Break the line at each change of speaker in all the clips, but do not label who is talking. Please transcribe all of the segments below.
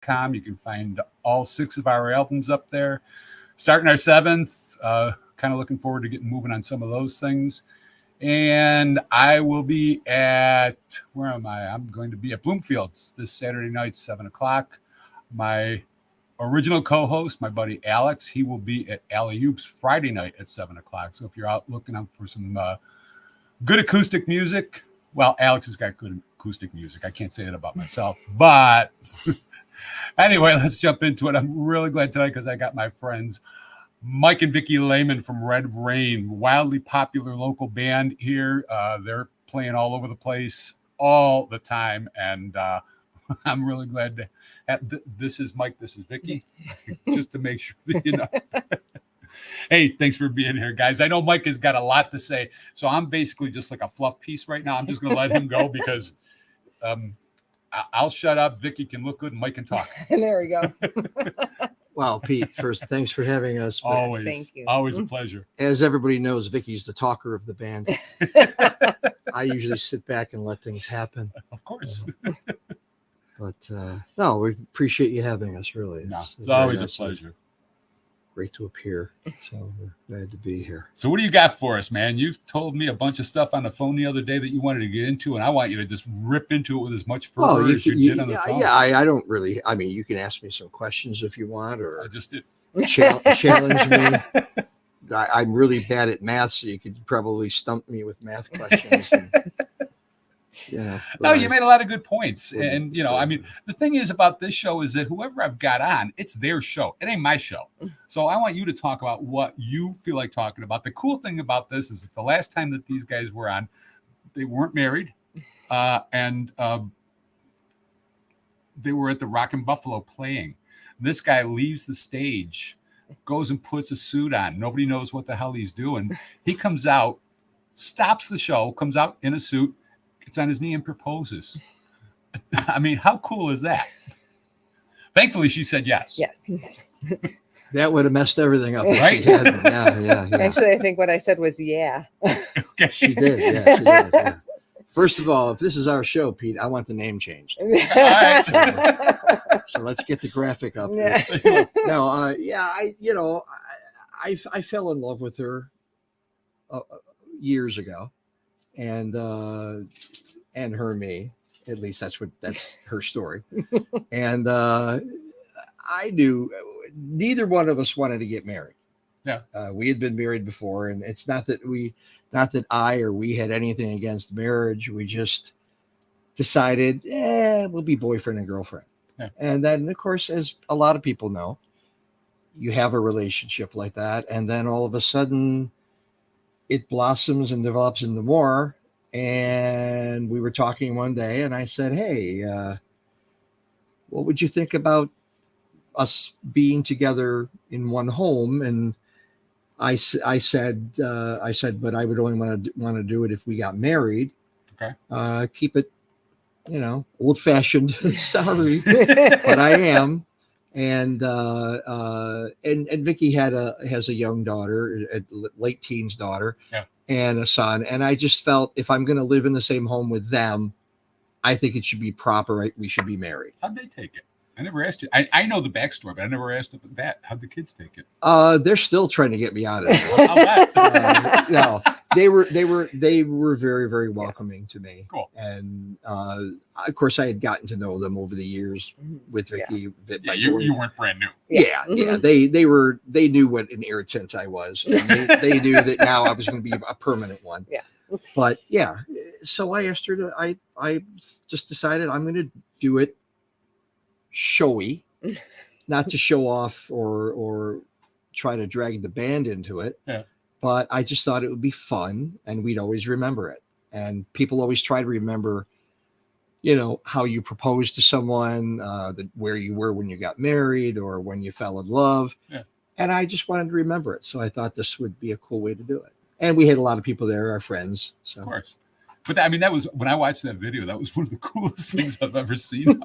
chords.com. You can find all 6 of our albums up there. Starting our 7th, kind of looking forward to getting moving on some of those things. And I will be at, where am I? I'm going to be at Bloomfield's this Saturday night, 7 o'clock. My original co-host, my buddy Alex, he will be at Alley Oop's Friday night at 7 o'clock. So if you're out looking up for some good acoustic music, well, Alex has got good acoustic music. I can't say that about myself. But anyway, let's jump into it. I'm really glad tonight because I got my friends Mike and Vicky Lehmann from Red Rain, wildly popular local band here. They're playing all over the place all the time. And I'm really glad to have, this is Mike, this is Vicky, just to make sure that you know. Hey, thanks for being here, guys. I know Mike has got a lot to say, so I'm basically just like a fluff piece right now. I'm just going to let him go because I'll shut up. Vicky can look good and Mike can talk.
There we go.
Wow, Pete, first, thanks for having us.
Always,
thank you.
Always a pleasure.
As everybody knows, Vicky's the talker of the band. I usually sit back and let things happen.
Of course.
But no, we appreciate you having us, really.
It's always a pleasure.
Great to appear. So we're glad to be here.
So what do you got for us, man? You've told me a bunch of stuff on the phone the other day that you wanted to get into, and I want you to just rip into it with as much fervor as you did on the phone.
Yeah, I don't really, I mean, you can ask me some questions if you want, or
I just did.
Challenge me. I'm really bad at math, so you could probably stump me with math questions.
No, you made a lot of good points. And, you know, I mean, the thing is about this show is that whoever I've got on, it's their show. It ain't my show. So I want you to talk about what you feel like talking about. The cool thing about this is that the last time that these guys were on, they weren't married. And they were at the Rockin' Buffalo playing. This guy leaves the stage, goes and puts a suit on. Nobody knows what the hell he's doing. He comes out, stops the show, comes out in a suit, gets on his knee and proposes. I mean, how cool is that? Thankfully, she said yes.
Yes.
That would have messed everything up.
Right?
Yeah.
Actually, I think what I said was, yeah.
Okay.
She did. Yeah, she did. Yeah. First of all, if this is our show, Pete, I want the name changed.
All right.
So let's get the graphic up.
Yeah.
No, I fell in love with her years ago, and her and me. At least that's her story. And I knew neither one of us wanted to get married.
Yeah.
We had been married before, and it's not that I or we had anything against marriage. We just decided, we'll be boyfriend and girlfriend.
Yeah.
And then, of course, as a lot of people know, you have a relationship like that, and then all of a sudden it blossoms and develops into more. And we were talking one day, and I said, hey, what would you think about us being together in one home? And I said, but I would only want to do it if we got married.
Okay.
Keep it, old fashioned. Sorry, but I am. And Vicky has a young daughter, a late teens daughter, and a son. And I just felt if I'm going to live in the same home with them, I think it should be proper. We should be married.
How'd they take it? I never asked you. I know the backstory, but I never asked about that. How'd the kids take it?
They're still trying to get me out of it. No, they were very, very welcoming to me.
Cool.
And of course, I had gotten to know them over the years with Vicky.
Yeah, you weren't brand new.
Yeah. They knew what an irritant I was. And they knew that now I was going to be a permanent one.
Yeah.
But yeah, so I asked her I just decided I'm going to do it showy, not to show off or try to drag the band into it. Yeah. But I just thought it would be fun, and we'd always remember it. And people always try to remember, how you proposed to someone, where you were when you got married or when you fell in love. Yeah. And I just wanted to remember it. So I thought this would be a cool way to do it. And we had a lot of people there, our friends. So.
Of course. But I mean, that was when I watched that video, that was one of the coolest things I've ever seen.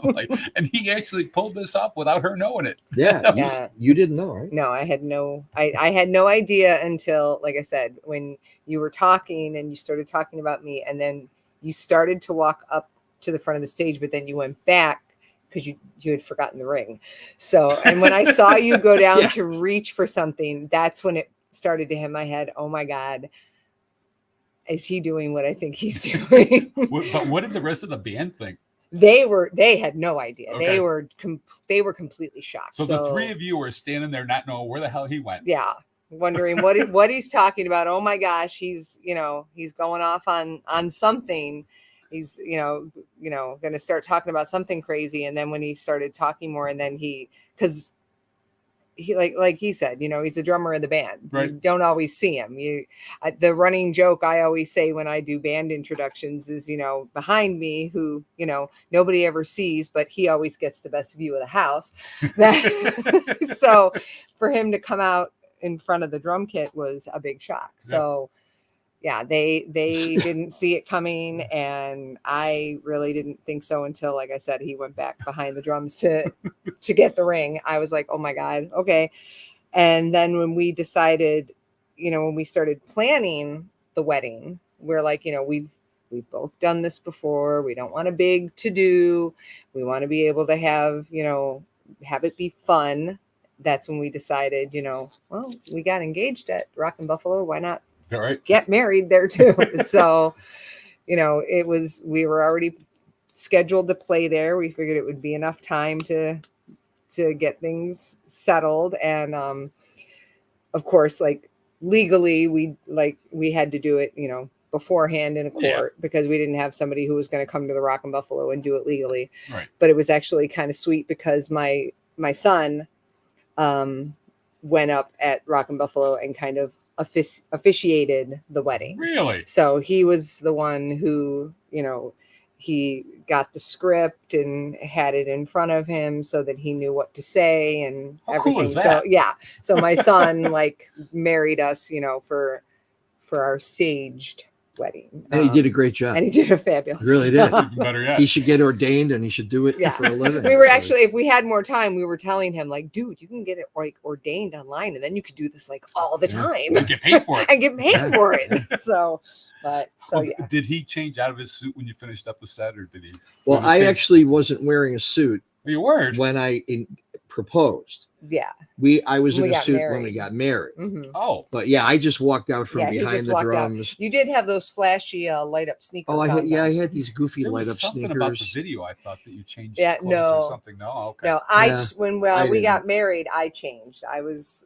And he actually pulled this off without her knowing it.
Yeah. You didn't know, right?
No, I had no idea until, like I said, when you were talking and you started talking about me, and then you started to walk up to the front of the stage, but then you went back because you had forgotten the ring. So, and when I saw you go down
Yeah.
to reach for something, that's when it started to hit my head. Oh my God, is he doing what I think he's doing?
But what did the rest of the band think?
They had no idea.
Okay.
They were completely shocked.
So the three of you were standing there not knowing where the hell he went.
Yeah. Wondering what he's talking about. Oh my gosh, he's going off on something. He's going to start talking about something crazy. And then when he started talking more, and then because he like he said, he's a drummer of the band.
Right.
You don't always see him. The running joke I always say when I do band introductions is, behind me, who, nobody ever sees, but he always gets the best view of the house. So for him to come out in front of the drum kit was a big shock. So yeah, they didn't see it coming, and I really didn't think so until, like I said, he went back behind the drums to get the ring. I was like, oh my God, okay. And then when we decided, when we started planning the wedding, we're like, we've both done this before. We don't want a big to do. We want to be able to have it be fun. That's when we decided, well, we got engaged at Rock and Buffalo. Why not
All right.
get married there too? So, we were already scheduled to play there. We figured it would be enough time to get things settled. And, of course, like legally, we had to do it, beforehand in a court, because we didn't have somebody who was going to come to the Rock and Buffalo and do it legally.
Right.
But it was actually kind of sweet because my son, went up at Rock and Buffalo and kind of officiated the wedding.
Really?
So he was the one who, he got the script and had it in front of him so that he knew what to say and
How
everything.
cool is that?
So yeah. So my son married us, for our staged wedding.
And he did a great job.
And he did a fabulous
Really did.
job.
Even better yet.
He should get ordained, and he should do it
Yeah.
for a living.
We were
So-
actually, if we had more time, we were telling him, like, dude, you can get it ordained online, and then you could do this all the
Yeah.
time
And get paid for it.
and get paid
Yeah.
for it. So yeah.
Did he change out of his suit when you finished up the set, or did he?
Well,
on the
I
stage?
actually wasn't wearing a suit
You weren't.
when I proposed.
Yeah.
I was
When
in
we
a
got
suit
married.
when we got married.
Mhm.
Oh,
But yeah, I just walked out from
Yeah, he
behind
just
the
walked out.
drums.
You did have those flashy light up sneakers.
Oh, I
on,
had
though.
I had these goofy
there
light
was
up
something
sneakers.
about the video. I thought that you changed
Yeah,
clothes
no.
or something. No, okay.
No,
Yeah,
when
I
we got
didn't.
married, I changed. I was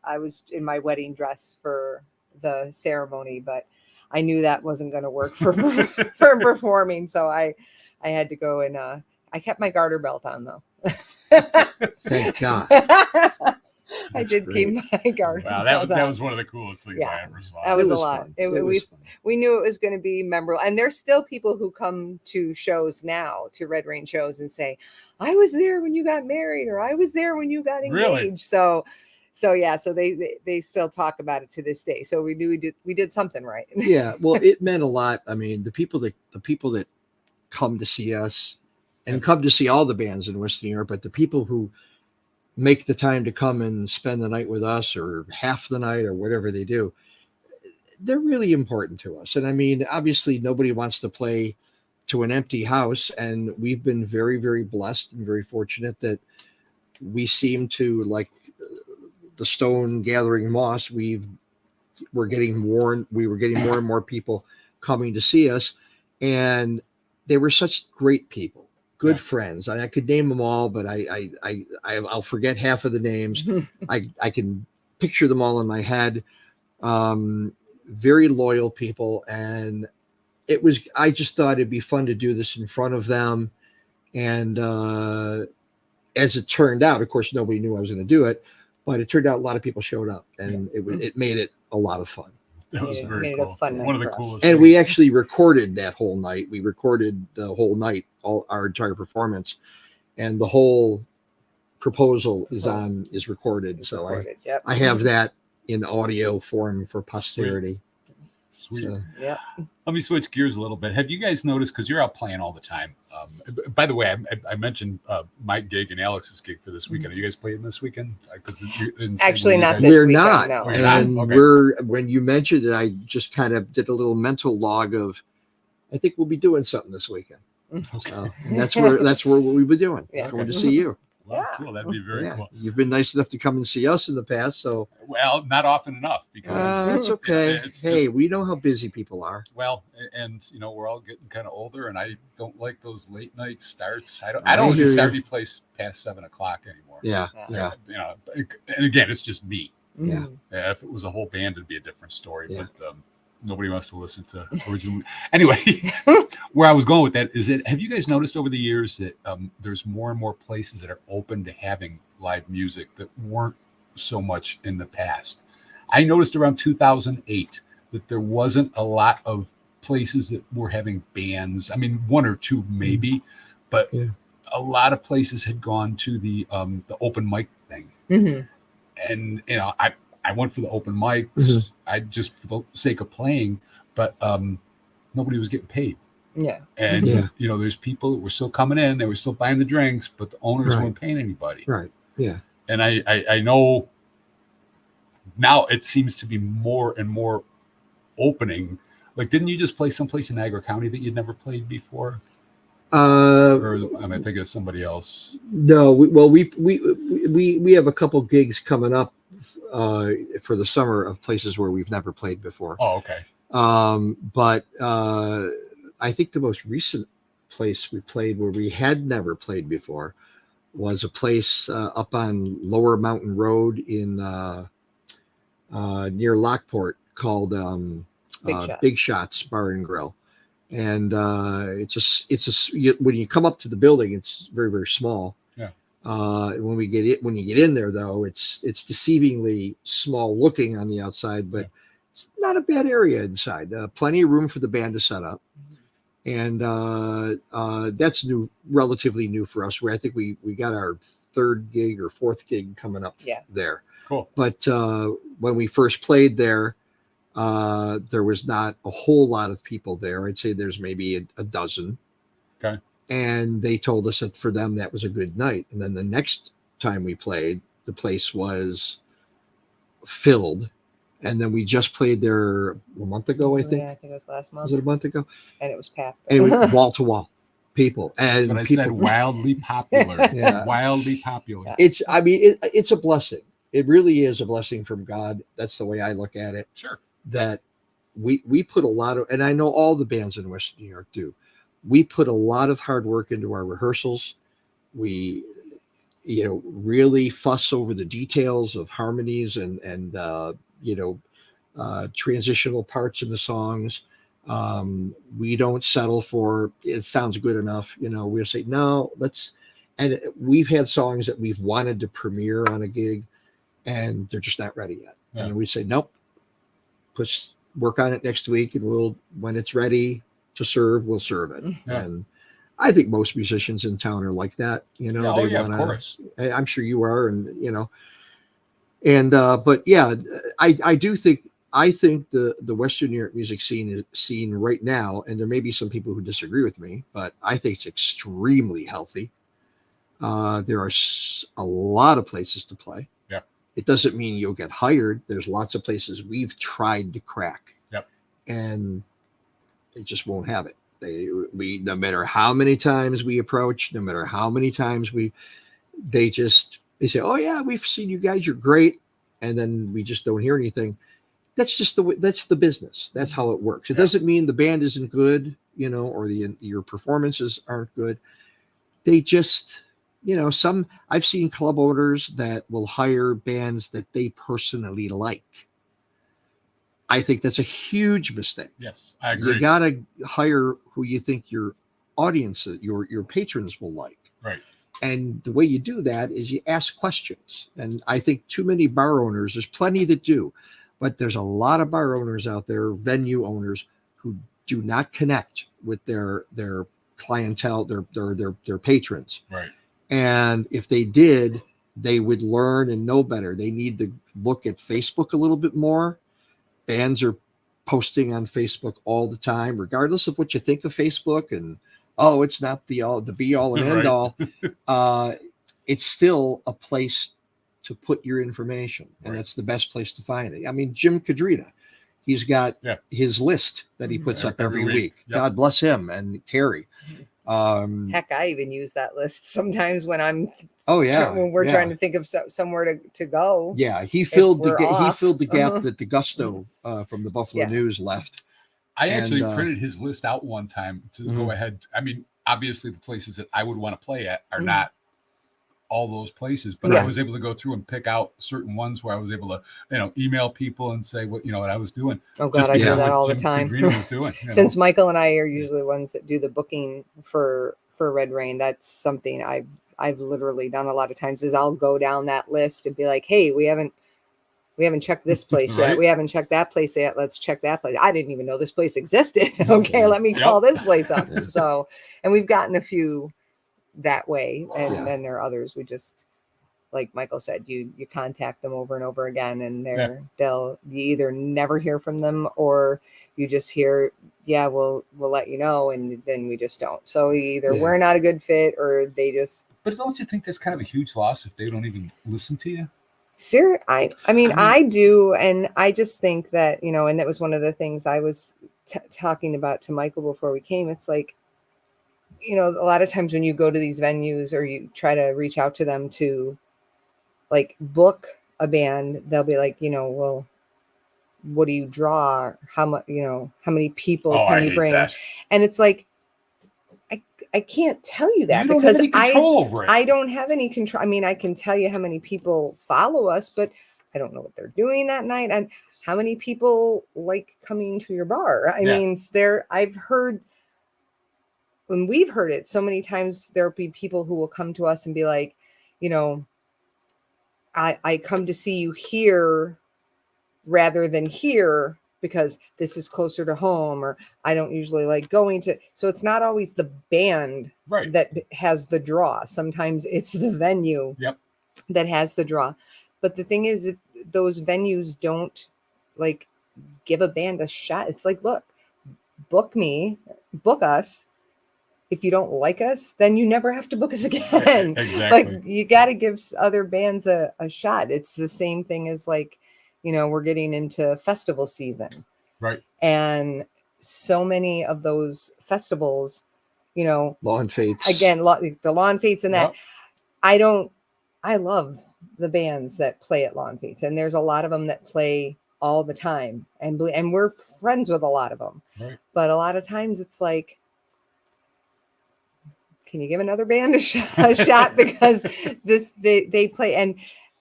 in my wedding dress for the ceremony, but I knew that wasn't going to work for for performing, so I had to go and I kept my garter belt on though.
Thank God.
I
That's
did
great.
keep my garter
Wow,
belt
that
on.
was one of the coolest things
Yeah.
I ever saw.
That was
It
a lot.
fun.
It was
fun.
We knew it was going to be memorable, and there's still people who come to shows now, to Red Rain shows, and say, I was there when you got married, or I was there when you got engaged.
Really?
So yeah, so they still talk about it to this day. So we knew we did something right.
Yeah, well, it meant a lot. I mean, the people that come to see us and come to see all the bands in Western Europe, but the people who make the time to come and spend the night with us, or half the night, or whatever they do, they're really important to us. And I mean, obviously nobody wants to play to an empty house, and we've been very, very blessed and very fortunate that we seem to, like the stone gathering moss, we were getting more and more people coming to see us, and they were such great people, good friends. I could name them all, but I'll forget half of the names. I can picture them all in my head. Very loyal people, and I just thought it'd be fun to do this in front of them. And as it turned out, of course, nobody knew I was going to do it, but it turned out a lot of people showed up, and it made it a lot of fun.
That was
Made
very
it a
cool.
fun night
One of the
for us.
coolest.
And
things.
we actually recorded that whole night. We recorded the whole night, all our entire performance, and the whole proposal is recorded. So
Recorded, yep.
I have that in audio form for posterity.
Sweet.
So,
Yep.
Let me switch gears a little bit. Have you guys noticed, because you're out playing all the time? By the way, I mentioned my gig and Alex's gig for this weekend. Are you guys playing this weekend?
Actually, not this
we're
weekend,
not.
no.
Oh, you're not?
And
Okay.
when you mentioned it, I just kind of did a little mental log of, I think we'll be doing something this weekend. So, and that's where we've been doing.
Yeah.
Going to see you.
Well,
Yeah.
cool. That'd be very cool.
You've been nice enough to come and see us in the past, so
Well, not often enough because
that's okay.
it's
Hey,
just,
we know how busy people are.
well, and we're all getting kind of older, and I don't like those late night starts. I
I
don't
hear
even start
you.
any place past 7 o'clock anymore.
Yeah.
And again, it's just me.
Yeah.
Yeah, if it was a whole band, it'd be a different story.
Yeah.
But nobody wants to listen to original. Anyway, where I was going with that is that have you guys noticed over the years that there's more and more places that are open to having live music that weren't so much in the past? I noticed around 2008 that there wasn't a lot of places that were having bands. I mean, one or two maybe, but a lot of places had gone to the open mic thing.
Mm-hmm.
And I went for the open mics. I just for the sake of playing, but nobody was getting paid.
Yeah.
And there's people that were still coming in, they were still buying the drinks, but the owners weren't paying anybody.
Right. Yeah.
And I know now it seems to be more and more opening. Like, didn't you just play someplace in Niagara County that you'd never played before? Or am I thinking of somebody else?
No, we have a couple gigs coming up for the summer of places where we've never played before.
Oh, okay.
But I think the most recent place we played where we had never played before was a place up on Lower Mountain Road in near Lockport called Big Shots Bar and Grill. And it's when you come up to the building, it's very, very small.
Yeah.
When you get in there, though, it's deceivingly small looking on the outside, but it's not a bad area inside. Plenty of room for the band to set up, and that's relatively new for us. Where I think we got our third gig or fourth gig coming up there.
Cool.
But when we first played there, there was not a whole lot of people there. I'd say there's maybe a dozen.
Okay.
And they told us that for them, that was a good night. And then the next time we played, the place was filled. And then we just played there a month ago, I think.
Yeah, I think it was last month.
Was it a month ago?
And it was packed.
And it was wall to wall people. And
that's what I said, wildly popular. Wildly popular.
It's a blessing. It really is a blessing from God. That's the way I look at it.
Sure.
That we put a lot of, and I know all the bands in Western New York do, we put a lot of hard work into our rehearsals. We, really fuss over the details of harmonies and transitional parts in the songs. We don't settle for, it sounds good enough. We'll say, no, and we've had songs that we've wanted to premiere on a gig and they're just not ready yet. Yeah. And we say, nope, work on it next week, and when it's ready to serve, we'll serve it. Yeah. And I think most musicians in town are like that. They want to. Of course. I'm sure you are, but yeah, I do think the Western New York music scene right now, and there may be some people who disagree with me, but I think it's extremely healthy. There are a lot of places to play. It doesn't mean you'll get hired. There's lots of places we've tried to crack, and they just won't have it. We no matter how many times we approach, no matter how many times they say, "Oh yeah, we've seen you guys. You're great," and then we just don't hear anything. That's just that's the business. That's how it works. It doesn't mean the band isn't good, or your performances aren't good. They just. I've seen club owners that will hire bands that they personally like. I think that's a huge mistake.
Yes, I agree.
You got to hire who you think your audience, your patrons will like.
Right.
And the way you do that is you ask questions. And I think too many bar owners, there's plenty that do, but there's a lot of bar owners out there, venue owners, who do not connect with their clientele, their patrons.
Right.
And if they did, they would learn and know better. They need to look at Facebook a little bit more. Bands are posting on Facebook all the time, regardless of what you think of Facebook. And it's not the be all and end all. It's still a place to put your information, and that's the best place to find it. I mean, Jim Cadrita, he's got his list that he puts up every week. Yep. God bless him, and Carrie.
Heck, I even use that list sometimes when I'm when we're
yeah.
trying to think of somewhere to go.
Yeah, he filled
we're off.
the gap that the Gusto from the Buffalo News left.
I actually printed his list out one time to go ahead. I mean, obviously the places that I would want to play at are not all those places, but I was able to go through and pick out certain ones where I was able to, email people and say what I was doing.
Oh God, I do that all the time.
Was doing,
Since Michael and I are usually ones that do the booking for Red Rain, that's something I've literally done a lot of times. Is I'll go down that list and be like, hey, we haven't checked this place yet. We haven't checked that place yet. Let's check that place. I didn't even know this place existed. Okay, let me call this place up. So, and we've gotten a few that way, and then there are others we just, like Michael said, you contact them over and over again, and you either never hear from them, or you just hear, we'll let you know, and then we just don't. So either we're not a good fit, or they just.
But don't you think that's kind of a huge loss if they don't even listen to you?
Sir, I mean, I do, and I just think that, and that was one of the things I was talking about to Michael before we came. It's like, a lot of times when you go to these venues or you try to reach out to them to like book a band, they'll be like, well, what do you draw? How much, how many people can you bring? That. And it's like, I can't tell you that because I don't have any control. I mean, I can tell you how many people follow us, but I don't know what they're doing that night and how many people like coming to your bar. I mean, I've heard, when we've heard it so many times, there'll be people who will come to us and be like, I come to see you here rather than here because this is closer to home, or I don't usually like going to. So it's not always the band that has the draw. Sometimes it's the venue that has the draw. But the thing is, if those venues don't like give a band a shot, it's like, look, book us. If you don't like us, then you never have to book us again.
Exactly.
But you got to give other bands a shot. It's the same thing as like, we're getting into festival season.
Right.
And so many of those festivals,
Lawn Fates.
Again, the Lawn Fates and that. I love the bands that play at Lawn Fates. And there's a lot of them that play all the time. And we're friends with a lot of them.
Right.
But a lot of times it's like, can you give another band a shot? Because they play. And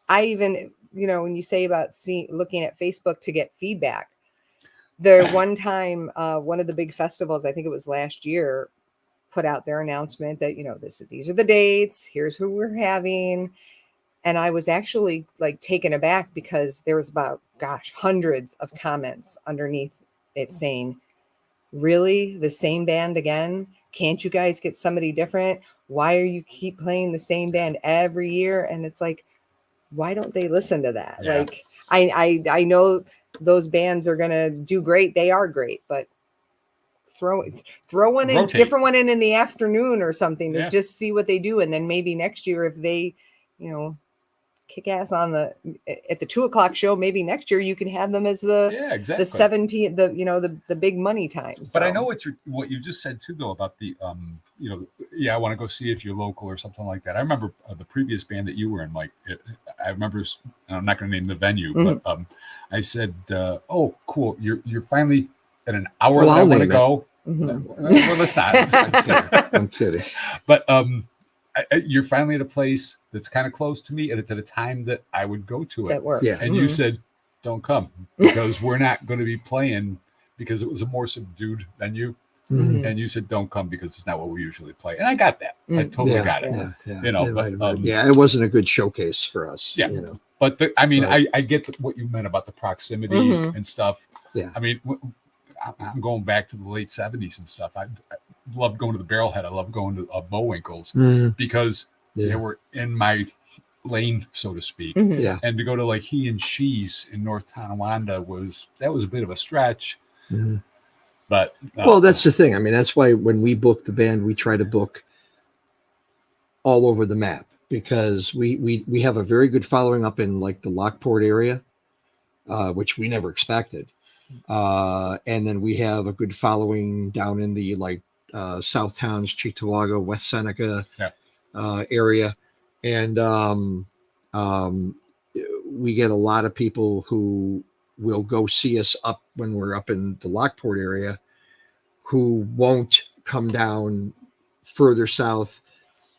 I even, when you say about looking at Facebook to get feedback, there one time, one of the big festivals, I think it was last year, put out their announcement that, these are the dates, here's who we're having. And I was actually like taken aback because there was about, hundreds of comments underneath it saying, really, the same band again? Can't you guys get somebody different? Why are you keep playing the same band every year? And it's like, why don't they listen to that?
Yeah.
Like, I know those bands are gonna do great. They are great, but throw one in, different one in the afternoon or something to just see what they do, and then maybe next year if they, kick ass at the 2:00 show, maybe next year you can have them as the 7 p.m. the big money time. So.
But I know what you just said too, though, about the I want to go see if you're local or something like that. I remember the previous band that you were in, Mike. I remember, and I'm not going to name the venue, but I said, "Oh, cool! You're finally at an hour that I want to go."
Mm-hmm.
Well, let's not.
I'm kidding.
But you're finally at a place that's kind of close to me, and it's at a time that I would go to it.
That works.
Yeah.
And you said, "Don't come because we're not going to be playing," because it was a more subdued venue.
Mm-hmm.
And you said, "Don't come because it's not what we usually play." And I got that. I totally got it.
It wasn't a good showcase for us.
Yeah. But I get what you meant about the proximity and stuff.
Yeah.
I mean, I'm going back to the late 70s and stuff. I loved going to the Barrelhead. I loved going to Bowinkles because they were in my lane, so to speak.
Mm-hmm.
Yeah.
And to go to like He and She's in North Tonawanda was a bit of a stretch.
Mm-hmm.
But
well, that's the thing. I mean, that's why when we book the band, we try to book all over the map because we have a very good following up in like the Lockport area, which we never expected. And then we have a good following down in the like South Towns, Cheektowaga, West Seneca
Yeah.
Area. And we get a lot of people who will go see us up when we're up in the Lockport area who won't come down further south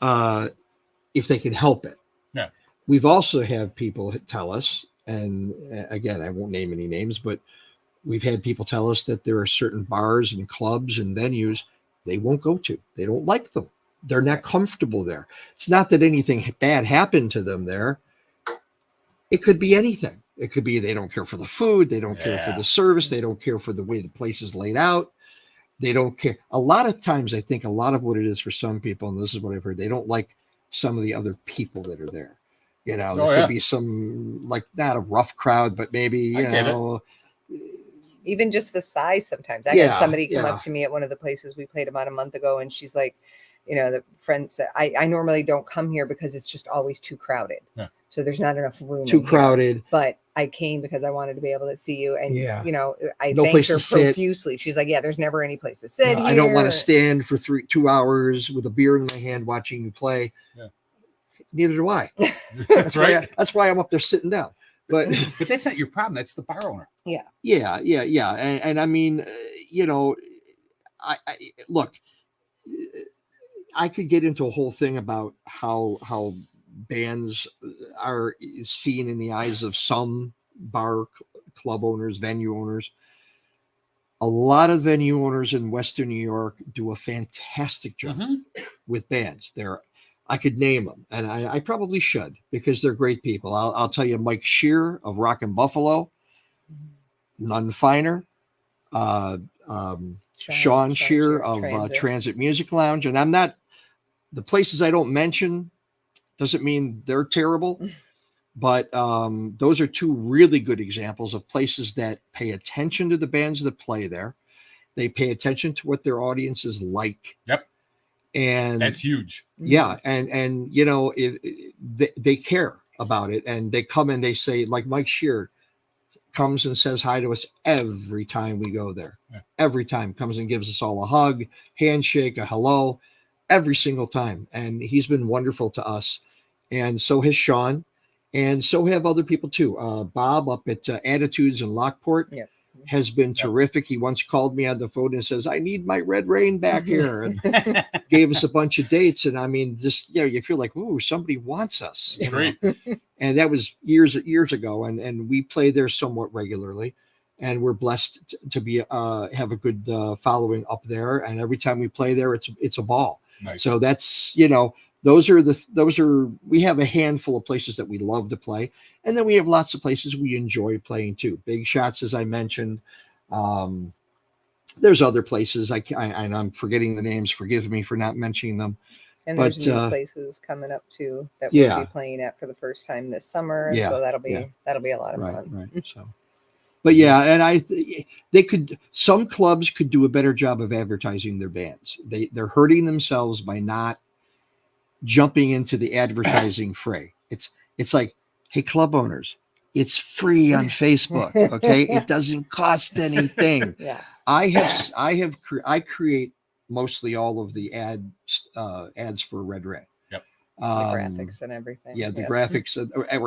if they can help it.
Yeah.
We've also had people tell us, and again, I won't name any names, but we've had people tell us that there are certain bars and clubs and venues they won't go to. They don't like them. They're not comfortable there. It's not that anything bad happened to them there. It could be anything. It could be they don't care for the food. They don't care for the service. They don't care for the way the place is laid out. They don't care. A lot of times, I think a lot of what it is for some people, and this is what I've heard, they don't like some of the other people that are there. You know, there could be some, like, not a rough crowd, but maybe, you know.
Even just the size sometimes. I had somebody come up to me at one of the places we played about a month ago, and she's like, you know, the friend said, I normally don't come here because it's just always too crowded. Yeah. So there's not enough room.
Too crowded.
But I came because I wanted to be able to see you. And, you know, I
no
thanked her profusely. She's like, yeah, there's never any place to sit here.
I don't want to stand for 2 hours with a beer in my hand watching you play. Yeah. Neither do I. That's right. That's why I'm up there sitting down. But
that's not your problem. That's the bar owner.
Yeah.
Yeah. And I mean, you know, I look, I could get into a whole thing about how bands are seen in the eyes of some bar club owners, venue owners. A lot of venue owners in Western New York do a fantastic job with bands. I could name them, and I probably should because they're great people. I'll tell you, Mike Shear of Rockin' Buffalo, none finer. Sean Shear of Transit Music Lounge, and I'm not, the places I don't mention doesn't mean they're terrible, but those are two really good examples of places that pay attention to the bands that play there. They pay attention to what their audience is like.
Yep.
And
that's huge.
Yeah. And you know, they care about it, and they come and they say, like Mike Shear comes and says hi to us every time we go there. Yeah. Every time comes and gives us all a hug, handshake, a hello, every single time. And he's been wonderful to us. And so has Sean. And so have other people too. Bob up at Attitudes in Lockport has been terrific. He once called me on the phone and says, I need my Red Rain back here. And gave us a bunch of dates. And I mean, just, you know, you feel like, ooh, somebody wants us.
Great.
And that was years ago. And we play there somewhat regularly. And we're blessed to be have a good following up there. And every time we play there, it's a ball. Nice. So that's, you know, those are we have a handful of places that we love to play, and then we have lots of places we enjoy playing too. Big Shots, as I mentioned. There's other places and I'm forgetting the names. Forgive me for not mentioning them.
And there's new places coming up too that we'll be playing at for the first time this summer. Yeah, so that'll be a lot of fun.
Right. So. But yeah, and some clubs could do a better job of advertising their bands. They're hurting themselves by not jumping into the advertising fray. It's like, hey, club owners, it's free on Facebook. Okay. It doesn't cost anything.
Yeah.
I create mostly all of the ads for Red Rain.
Yep. The graphics and everything.
Yeah. The graphics,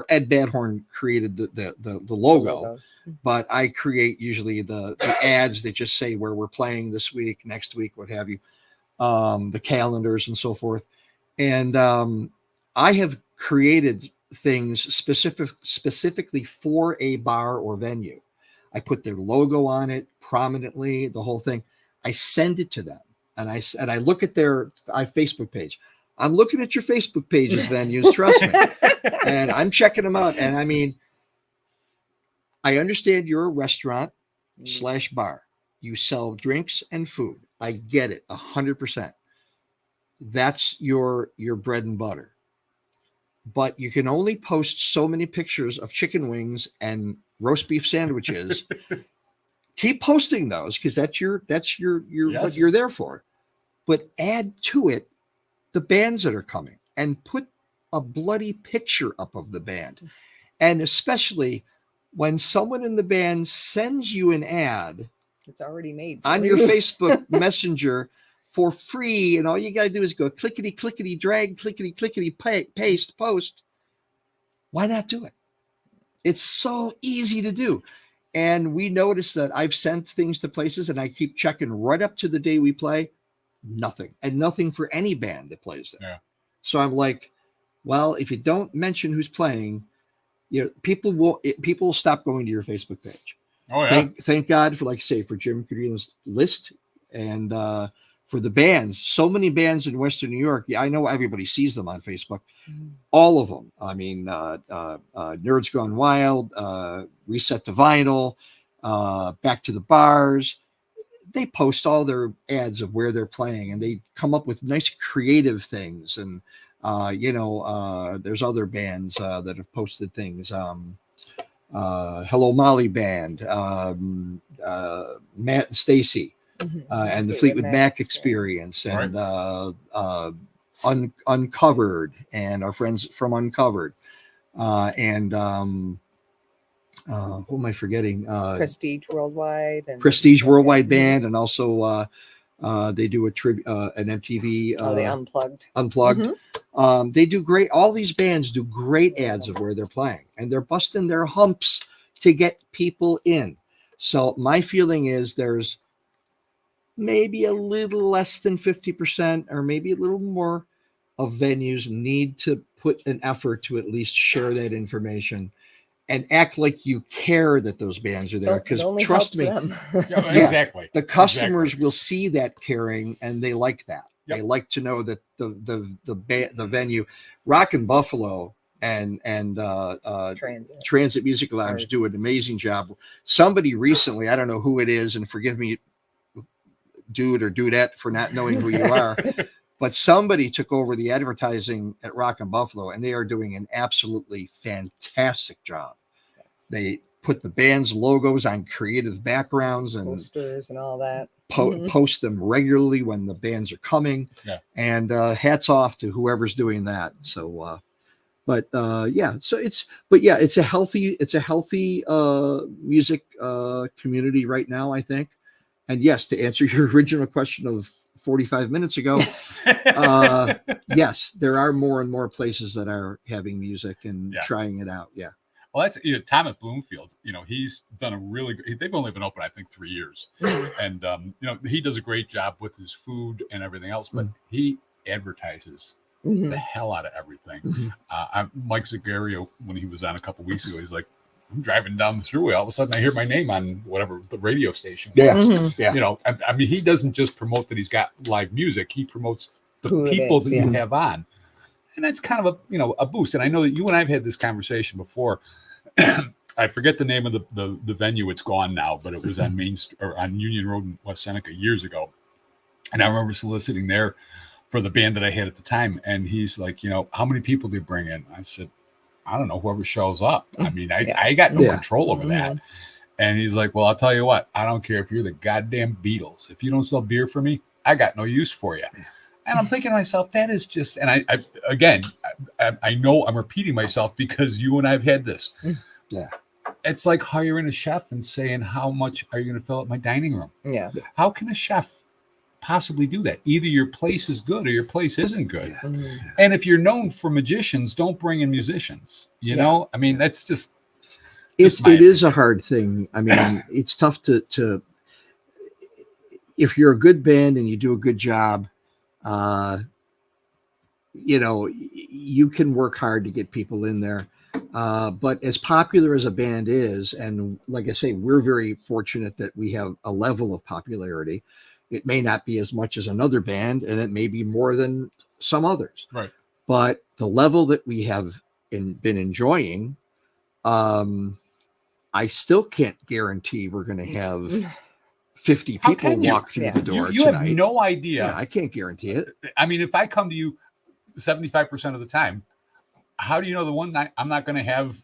Ed Badhorn created the logo. But I create usually the ads that just say where we're playing this week, next week, what have you, the calendars and so forth. And I have created things specifically for a bar or venue. I put their logo on it prominently, the whole thing. I send it to them, and I look at their Facebook page. I'm looking at your Facebook pages, venues, trust me, and I'm checking them out. And I mean, I understand you're a restaurant / bar. You sell drinks and food. I get it 100%. That's your bread and butter. But you can only post so many pictures of chicken wings and roast beef sandwiches. Keep posting those because that's your what you're there for. But add to it the bands that are coming and put a bloody picture up of the band. And especially when someone in the band sends you an ad,
it's already made
on your Facebook Messenger for free, and all you got to do is go clickety clickety drag, clickety clickety paste, post. Why not do it? It's so easy to do. And we noticed that I've sent things to places and I keep checking right up to the day we play, nothing, and nothing for any band that plays there.
Yeah.
So I'm like, well, if you don't mention who's playing, people will stop going to your Facebook page.
Oh yeah.
Thank God for, like I say, for Jim Cadino's list, and for the bands. So many bands in Western New York. Yeah, I know everybody sees them on Facebook. All of them. I mean, Nerds Gone Wild, Reset the Vinyl, Back to the Bars. They post all their ads of where they're playing, and they come up with nice creative things. And there's other bands that have posted things. Hello Molly Band, Matt and Stacy, and the Fleetwood Mac Experience, and Uncovered, and our friends from Uncovered, and who am I forgetting?
Prestige Worldwide
Band, and also they do an MTV
the
Unplugged. They do great. All these bands do great ads of where they're playing, and they're busting their humps to get people in. So my feeling is there's maybe a little less than 50%, or maybe a little more, of venues need to put an effort to at least share that information and act like you care that those bands are there. Because trust me,
exactly,
the customers will see that caring, and they like that. Yep. They like to know that the venue, Rock and Buffalo and Transit Music Lounge do an amazing job. Somebody recently, I don't know who it is, and forgive me, dude or dudette, for not knowing who you are, but somebody took over the advertising at Rock and Buffalo, and they are doing an absolutely fantastic job. Yes. They put the band's logos on creative backgrounds and
posters and all that.
Post them regularly when the bands are coming.
Yeah.
And hats off to whoever's doing that. So, it's a healthy music community right now, I think. And yes, to answer your original question of 45 minutes ago, yes, there are more and more places that are having music and trying it out. Yeah.
Well, that's Tom at Bloomfield. He's done a really good. They've only been open, I think, 3 years, and he does a great job with his food and everything else. But he advertises the hell out of everything. Mike Zagario, when he was on a couple weeks ago, he's like, I'm driving down the thruway. All of a sudden, I hear my name on whatever the radio station.
Yeah.
I mean, he doesn't just promote that he's got live music. He promotes the people that you have on. And that's kind of a boost. And I know that you and I have had this conversation before. I forget the name of the venue. It's gone now, but it was on on Union Road in West Seneca years ago. And I remember soliciting there for the band that I had at the time. And he's like, how many people do you bring in? I said, I don't know, whoever shows up. I mean, I got no control over that. And he's like, well, I'll tell you what, I don't care if you're the goddamn Beatles. If you don't sell beer for me, I got no use for you. And I'm thinking to myself, that is just, and I know I'm repeating myself because you and I have had this.
Yeah.
It's like hiring a chef and saying, how much are you going to fill up my dining room?
Yeah.
How can a chef possibly do that? Either your place is good or your place isn't good. And if you're known for magicians, don't bring in musicians. You know, I mean, that's just it
is a hard thing. I mean, it's tough to if you're a good band and you do a good job, you can work hard to get people in there. But as popular as a band is, and like I say, we're very fortunate that we have a level of popularity. It may not be as much as another band, and it may be more than some others.
Right.
But the level that we have been enjoying, I still can't guarantee we're going to have 50 people walk through the door
you
tonight.
Have no idea.
Yeah, I can't guarantee it.
I mean, if I come to you 75% of the time, how do you know the one night I'm not going to have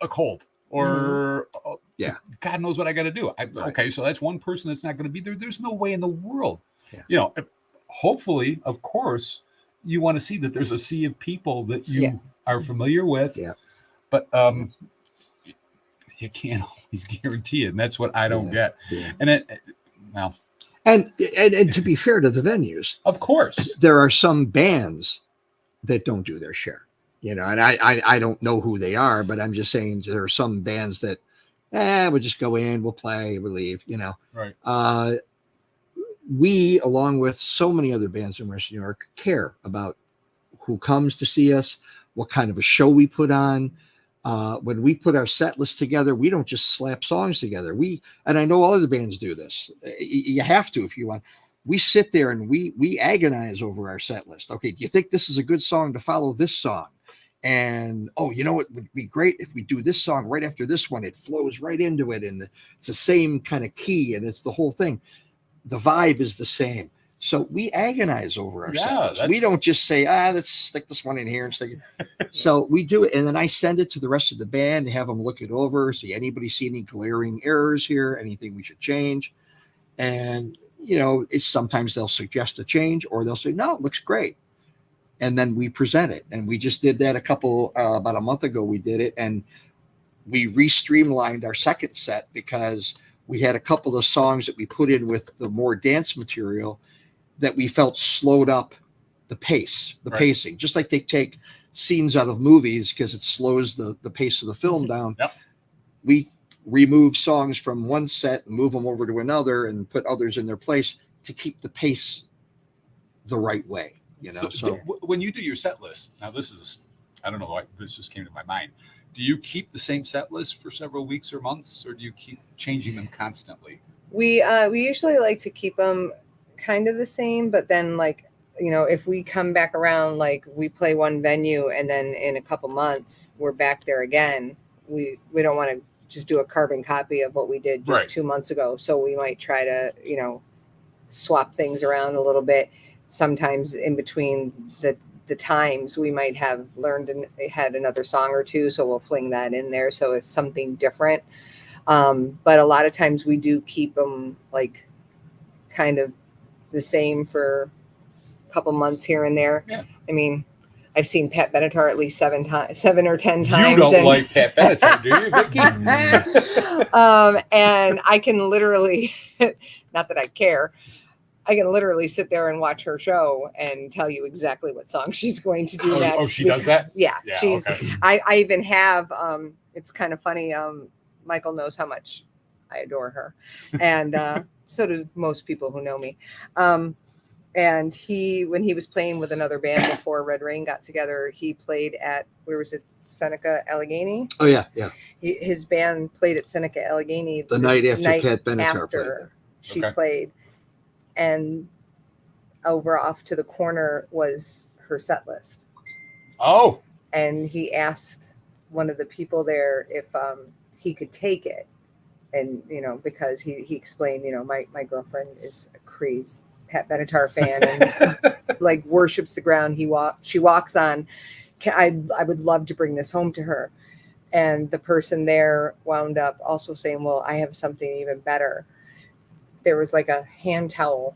a cold or God knows what I got to do? Okay, so that's one person that's not going to be there. There's no way in the world. Yeah. Hopefully, of course, you want to see that there's a sea of people that you are familiar with.
Yeah.
But you can't always guarantee it, and that's what I don't get.
Yeah.
And
And to be fair to the venues,
Of course.
there are some bands that don't do their share, you know, and I don't know who they are, but I'm just saying there are some bands that, we'll just go in, we'll play, we'll leave, you know.
Right.
We, along with so many other bands in Western New York, care about who comes to see us, what kind of a show we put on. When we put our set list together, we don't just slap songs together. And I know all other bands do this. You have to if you want. We sit there and we agonize over our set list. Okay, do you think this is a good song to follow this song? And you know, it would be great if we do this song right after this one. It flows right into it, and it's the same kind of key, and it's the whole thing. The vibe is the same. So we agonize over our set list. We don't just say, let's stick this one in here and stick it. So we do it. And then I send it to the rest of the band, have them look it over. See anybody see any glaring errors here, anything we should change. And, you know, sometimes they'll suggest a change or they'll say, no, it looks great. And then we present it. And we just did that about a month ago. We did it. And we re-streamlined our second set because we had a couple of songs that we put in with the more dance material that we felt slowed up the pace, the pacing, just like they take scenes out of movies because it slows the pace of the film down.
Yep.
We remove songs from one set and move them over to another and put others in their place to keep the pace the right way. You know, so
when you do your set list, now this is, I don't know why this just came to my mind. Do you keep the same set list for several weeks or months, or do you keep changing them constantly?
We usually like to keep them kind of the same, but then, like, you know, if we come back around, like we play one venue and then in a couple months we're back there again, we don't want to just do a carbon copy of what we did just 2 months ago. So we might try to, you know, swap things around a little bit. Sometimes in between the times we might have learned and had another song or two, so we'll fling that in there so it's something different. But a lot of times we do keep them like kind of the same for a couple months here and there.
Yeah.
I mean, I've seen Pat Benatar at least 7 or 10 times.
You don't like Pat Benatar, do you, Vicky?
And I can literally, not that I care, I can literally sit there and watch her show and tell you exactly what song she's going to do next.
Oh, she does that?
Yeah. She's.
Okay.
I even have. It's kind of funny. Michael knows how much I adore her, and so do most people who know me. And when he was playing with another band before Red Rain got together, he played at, where was it, Seneca Allegheny?
Oh yeah.
His band played at Seneca Allegheny
the night after Pat Benatar played there.
She played. And over off to the corner was her set list.
Oh. And
he asked one of the people there if he could take it. And, you know, because he explained, you know, my girlfriend is a crazy Pat Benatar fan and like worships the ground she walks on. I would love to bring this home to her. And the person there wound up also saying, well, I have something even better. There was like a hand towel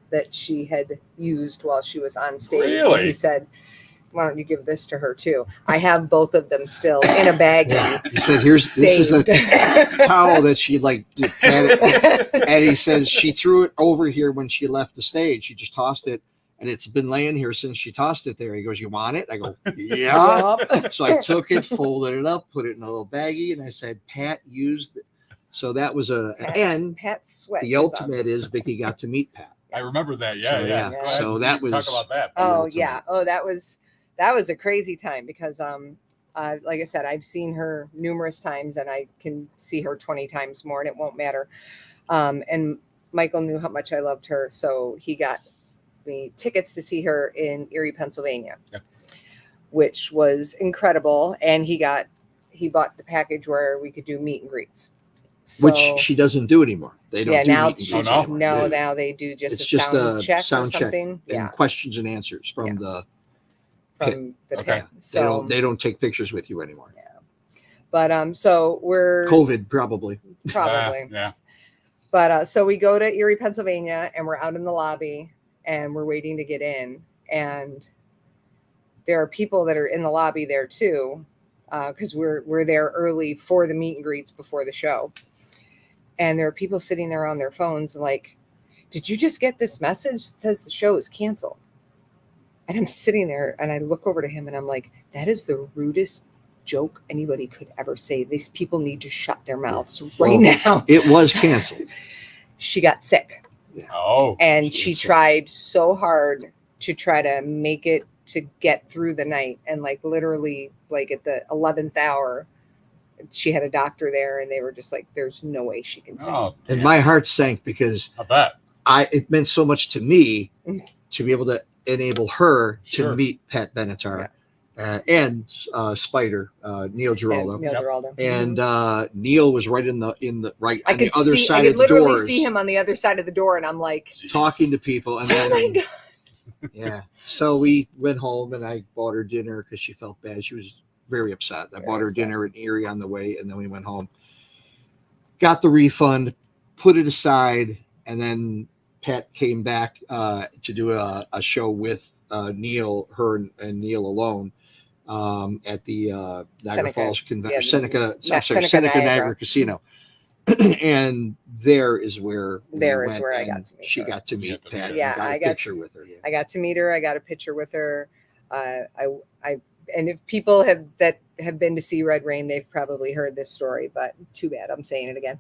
that she had used while she was on stage.
Really?
And he said, why don't you give this to her too? I have both of them still in a bag.
Yeah. He said, this is a towel that she like had. And he says she threw it over here when she left the stage. She just tossed it. And it's been laying here since she tossed it there. He goes, you want it? I go, yeah. So I took it, folded it up, put it in a little baggie. And I said, Pat used it. So that was
Pat's sweat.
The ultimate is Vicky got to meet Pat.
I remember that.
Yeah.
Yeah.
So that was,
talk about that.
Oh yeah. Oh, that was a crazy time because like I said, I've seen her numerous times and I can see her 20 times more and it won't matter. And Michael knew how much I loved her, so he got me tickets to see her in Erie, Pennsylvania, which was incredible. And he bought the package where we could do meet and greets. So,
which she doesn't do anymore. They don't do meet and greets anymore.
Now they do just a sound check or something.
And questions and answers from the
pit. So
they don't take pictures with you anymore.
Yeah. But so we're
COVID probably.
Yeah.
But so we go to Erie, Pennsylvania, and we're out in the lobby and we're waiting to get in. And there are people that are in the lobby there too, because we're there early for the meet and greets before the show. And there are people sitting there on their phones like, did you just get this message that says the show is canceled? And I'm sitting there and I look over to him and I'm like, that is the rudest joke anybody could ever say. These people need to shut their mouths right now.
It was canceled.
She got sick.
Oh.
And she tried so hard to try to make it to get through the night. And like literally like at the 11th hour, she had a doctor there and they were just like, there's no way she can sing.
Oh,
And my heart sank because
I bet.
it meant so much to me to be able to enable her
Sure.
to meet Pat Benatar and Spider, Neil Giraldo.
Neil Giraldo.
And Neil was right in the right on the other side
I
of
could
the doors.
literally see him on the other side of the door, and I'm like
talking to people. And
oh
then,
my God.
yeah. So we went home and I bought her dinner because she felt bad. She was very upset. I bought her dinner at Erie on the way, and then we went home. Got the refund, put it aside, and then Pat came back to do a show with Neil, her and Neil alone at the Niagara Falls Convention, Seneca Niagara Casino. And there is where
I got to meet
she
her.
got to meet Pat.
Yeah,
got a picture with her. Yeah.
I got to meet her. I got a picture with her. And if people have been to see Red Rain, they've probably heard this story, but too bad I'm saying it again.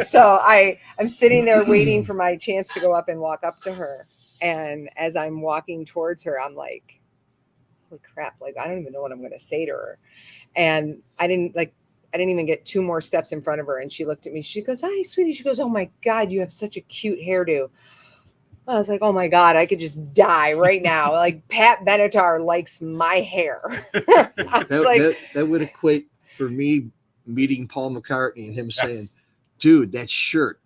So I'm sitting there waiting for my chance to go up and walk up to her. And as I'm walking towards her, I'm like, holy crap, like, I don't even know what I'm going to say to her. And I didn't even get 2 more steps in front of her. And she looked at me. She goes, hi, sweetie. She goes, oh my God, you have such a cute hairdo. I was like, oh my God, I could just die right now. Like Pat Benatar likes my hair.
That would equate for me meeting Paul McCartney and him saying, dude, that shirt,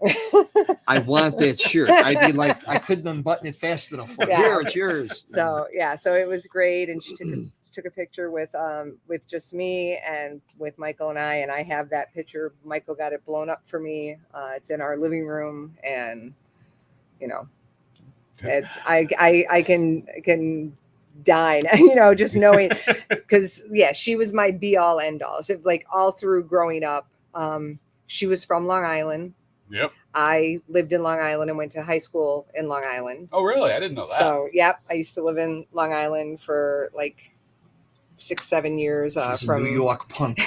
I want that shirt. I'd be like, I couldn't unbutton it fast enough. Here, it's yours.
So it was great. And she took a picture with just me and with Michael and I have that picture. Michael got it blown up for me. It's in our living room, and it's I can die, just knowing, because she was my be all end all. So like all through growing up, she was from Long Island.
Yep.
I lived in Long Island and went to high school in Long Island.
Oh, really? I didn't know that.
So, I used to live in Long Island for like 6-7 years. From
New York punk.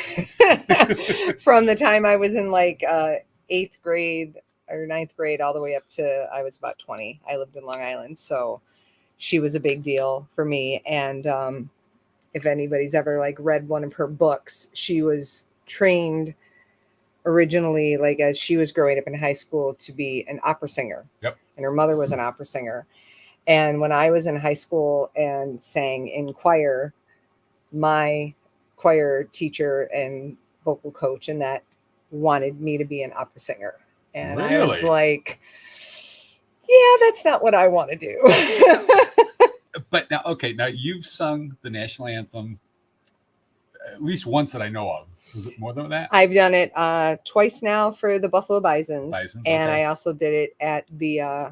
From the time I was in like 8th grade or 9th grade all the way up to I was about 20. I lived in Long Island. So she was a big deal for me. And if anybody's ever like read one of her books, she was trained originally, like as she was growing up in high school, to be an opera singer.
Yep.
And her mother was an opera singer. And when I was in high school and sang in choir, my choir teacher and vocal coach and that wanted me to be an opera singer. And
really?
I was like, yeah, that's not what I want to do.
But now you've sung the national anthem at least once that I know of. Was it more than that?
I've done it twice now for the Buffalo Bisons. And
okay.
I also did it at the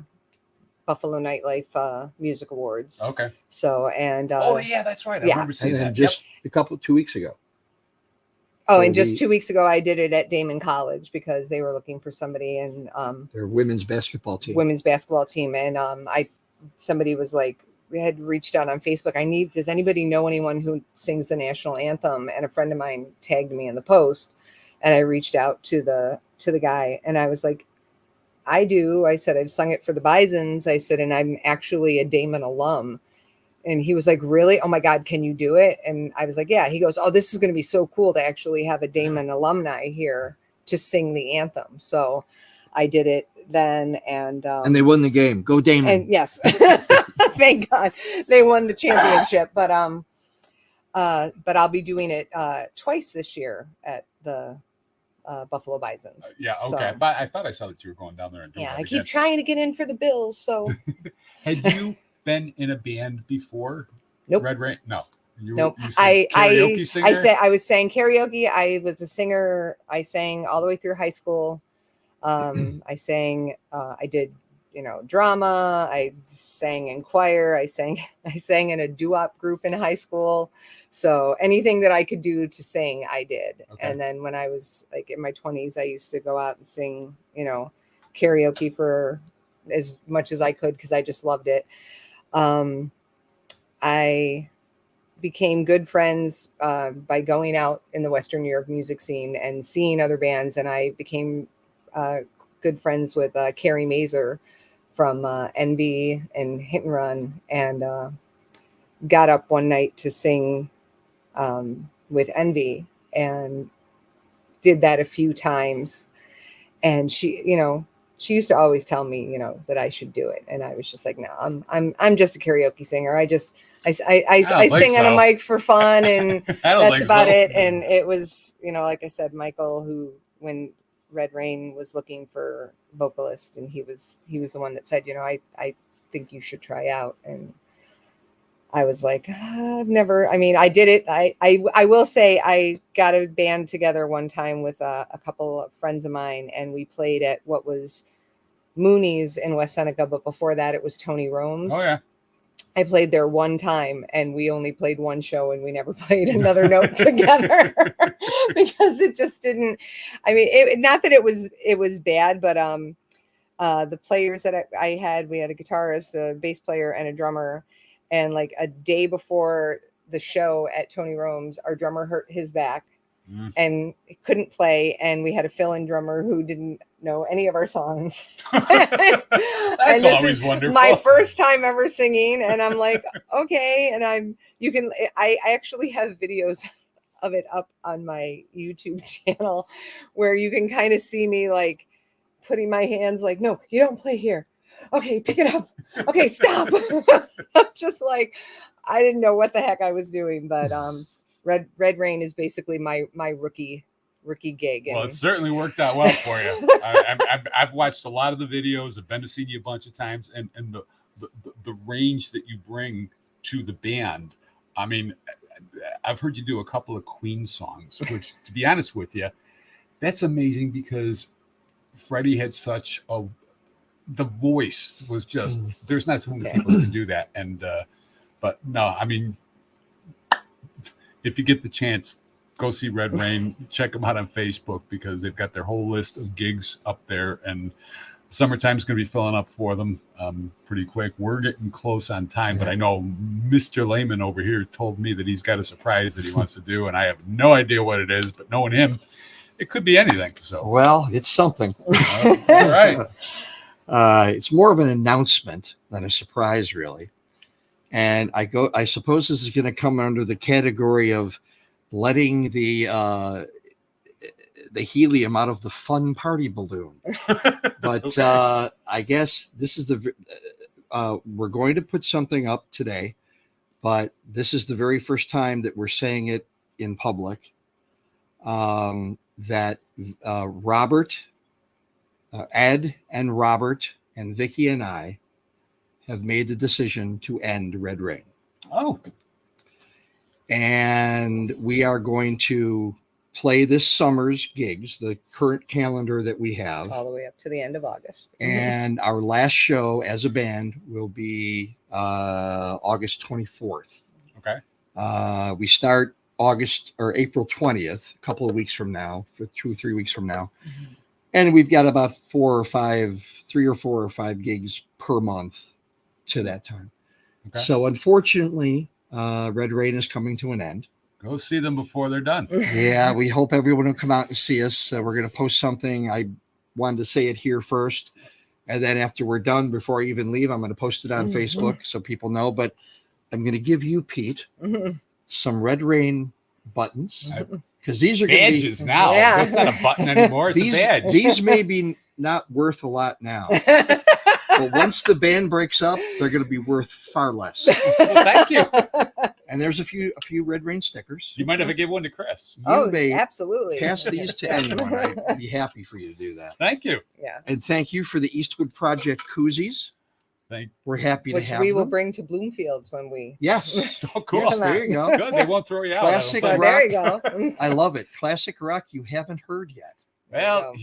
Buffalo Nightlife Music Awards.
Okay.
So, and
oh yeah, that's right. I remember seeing that.
Just 2 weeks ago.
Oh, and just 2 weeks ago, I did it at Damon College because they were looking for somebody in
their women's basketball team.
And somebody was like, we had reached out on Facebook. Does anybody know anyone who sings the national anthem? And a friend of mine tagged me in the post, and I reached out to the guy, and I was like, I do. I said, I've sung it for the Bisons. I said, and I'm actually a Damon alum. And he was like, really? Oh my God, can you do it? And I was like, yeah. He goes, oh, this is going to be so cool to actually have a Damon alumni here to sing the anthem. So I did it then. And
they won the game. Go Damon.
And yes, thank God they won the championship. But I'll be doing it twice this year at the Buffalo Bisons.
Yeah. Okay.
So,
but I thought I saw that you were going down there and doing that
I keep trying to get in for the Bills. So
had you been in a band before?
Nope.
Red Rain? No.
Nope.
Karaoke singer?
I was saying karaoke. I was a singer. I sang all the way through high school. I sang, I did, drama. I sang in choir. I sang in a doo-wop group in high school. So anything that I could do to sing, I did. Okay. And then when I was like in my 20s, I used to go out and sing, karaoke for as much as I could because I just loved it. I became good friends by going out in the Western New York music scene and seeing other bands. And I became good friends with Carrie Mazer from Envy and Hit and Run, and got up one night to sing with Envy and did that a few times. And she, she used to always tell me, that I should do it. And I was just like, no, I'm just a karaoke singer. I sing on a mic for fun, and that's about it. And it was, like I said, Michael, who, when Red Rain was looking for vocalist, and he was the one that said, I think you should try out. And I was like, I did it. I will say I got a band together one time with a couple of friends of mine, and we played at what was Mooney's in West Seneca, but before that it was Tony Rome's.
Oh yeah.
I played there one time, and we only played one show, and we never played another note together because it just didn't. Not that it was bad, but the players that I had, we had a guitarist, a bass player, and a drummer. And like a day before the show at Tony Rome's, our drummer hurt his back and couldn't play, and we had a fill-in drummer who didn't know any of our songs.
That's always wonderful.
My first time ever singing, and I'm like, okay. And I actually have videos of it up on my YouTube channel where you can kind of see me like putting my hands like, no, you don't play here. Okay, pick it up. Okay, stop. I'm just like, I didn't know what the heck I was doing, but Red Rain is basically my rookie gig.
Well, it certainly worked out well for you. I've watched a lot of the videos. I've been to see you a bunch of times, and the range that you bring to the band. I mean, I've heard you do a couple of Queen songs, which, to be honest with you, that's amazing because Freddie had the voice was just, there's not so many people who can do that. And, but no, I mean, if you get the chance, go see Red Rain, check them out on Facebook because they've got their whole list of gigs up there, and summertime's going to be filling up for them pretty quick. We're getting close on time, but I know Mr. Lehmann over here told me that he's got a surprise that he wants to do, and I have no idea what it is, but knowing him, it could be anything. So,
well, it's something.
All right.
It's more of an announcement than a surprise, really. And I suppose this is going to come under the category of letting the helium out of the fun party balloon. But okay. I guess this is we're going to put something up today, but this is the very first time that we're saying it in public, that Robert, Ed and Robert and Vicky and I have made the decision to end Red Rain.
Oh.
And we are going to play this summer's gigs, the current calendar that we have.
All the way up to the end of August.
And our last show as a band will be August 24th.
Okay.
We start April 20th, a couple of weeks from now, for 2 or 3 weeks from now. Mm-hmm. And we've got about 3 or 4 or 5 gigs per month to that time. Okay. So unfortunately, Red Rain is coming to an end.
Go see them before they're done.
Yeah, we hope everyone will come out and see us. We're going to post something. I wanted to say it here first. And then after we're done, before I even leave, I'm going to post it on Facebook so people know. But I'm going to give you, Pete, some Red Rain buttons. Because these are
badges now. Yeah. That's not a button anymore. It's a badge.
These may be not worth a lot now. But once the band breaks up, they're going to be worth far less.
Well, thank you.
And there's a few Red Rain stickers.
You might have to give one to Chris.
You may
absolutely
pass these to anyone. I'd be happy for you to do that.
Thank you.
Yeah.
And thank you for the Eastwood Project koozies. We're happy to have
which we will
them.
bring to Bloomfields when we.
Yes.
Oh, cool.
Yes, there you go.
Good. They won't throw you out.
Classic rock.
There you go.
I love it. Classic rock you haven't heard yet.
Well,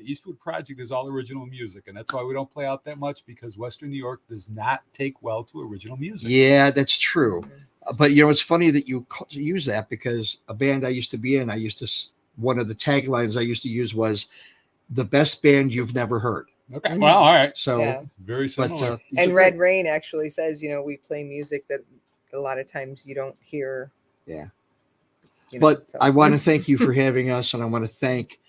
Eastwood Project is all original music, and that's why we don't play out that much, because Western New York does not take well to original music.
Yeah, that's true. But, it's funny that you use that, because a band I used to be in, one of the taglines I used to use was, the best band you've never heard.
Okay. Well, all right.
So,
Yeah.
Very similar.
these are
And
great.
Red Rain actually says, we play music that a lot of times you don't hear.
Yeah.
you know,
But
so.
I want to thank you for having us, and I want to thank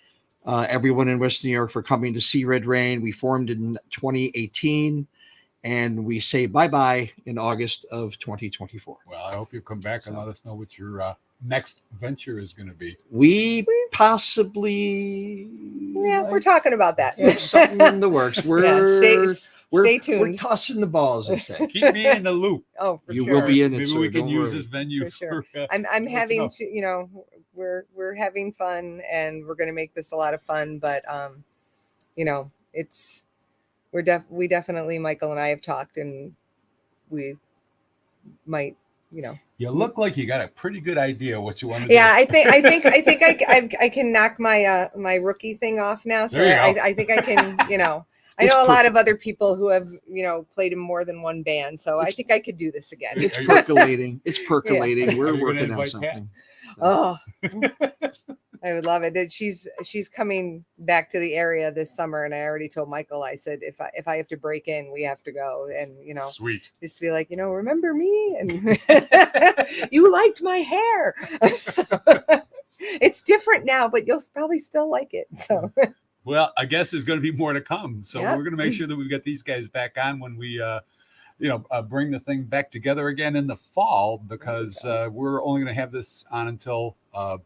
everyone in West New York for coming to see Red Rain. We formed in 2018, and we say bye-bye in August of 2024.
Well, I hope you come back and let us know what your next venture is going to be.
We possibly
We're talking about that.
have something in the works.
Stay tuned.
We're tossing the balls, they say.
Keep me in the loop.
Oh, for
You
sure.
will be in it.
Maybe
sir,
we can
don't
use
worry.
this venue
For sure.
for.
I'm
let you
having
know.
to, we're having fun, and we're going to make this a lot of fun. But we definitely, Michael and I have talked, and we might,
You look like you got a pretty good idea what you want to do.
Yeah, I think I can knock my my rookie thing off now. So
There you go.
I think I can, I
It's
know a lot
perfect.
of other people who have, played in more than one band. So I think I could do this again.
It's
Are you-
percolating. It's percolating.
Are
We're
you gonna
working on
invite
something.
Oh, I would love it. That she's coming back to the area this summer, and I already told Michael. I said if I have to break in, we have to go, and
Sweet.
just be like, remember me, and you liked my hair. So, it's different now, but you'll probably still like it. So
Well, I guess there's going to be more to come. So
Yep.
we're going to make sure that we've got these guys back on when we, bring the thing back together again in the fall, because we're only going to have this on until what are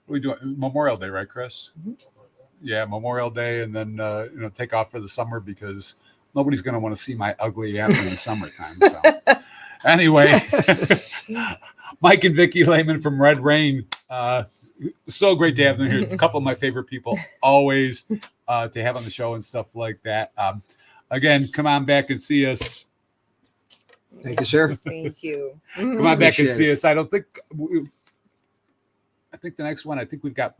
we doing? Memorial Day, right, Chris?
Mhm.
Yeah, Memorial Day, and then take off for the summer because nobody's going to want to see my ugly after the summertime. So anyway, Mike and Vicky Lehmann from Red Rain. So great to have them here. A couple of my favorite people always to have on the show and stuff like that. Again, come on back and see us.
Thank you, sir.
thank you.
Come on back and
Appreciate
see
it.
us. I think the next one, I think we've got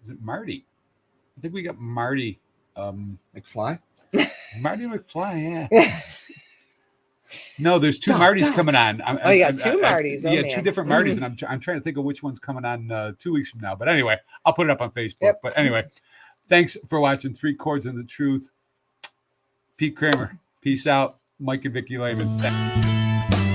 is it Marty? I think we got Marty.
McFly?
Marty McFly, yeah. No, there's two Martys coming on.
You got two Martys. Oh,
yeah,
man.
two different Martys, and I'm trying to think of which one's coming on 2 weeks from now. But anyway, I'll put it up on Facebook.
Yep.
But anyway, thanks for watching Three Chords and the Truth. Pete Kramer, peace out. Mike and Vicky Lehmann. Thanks.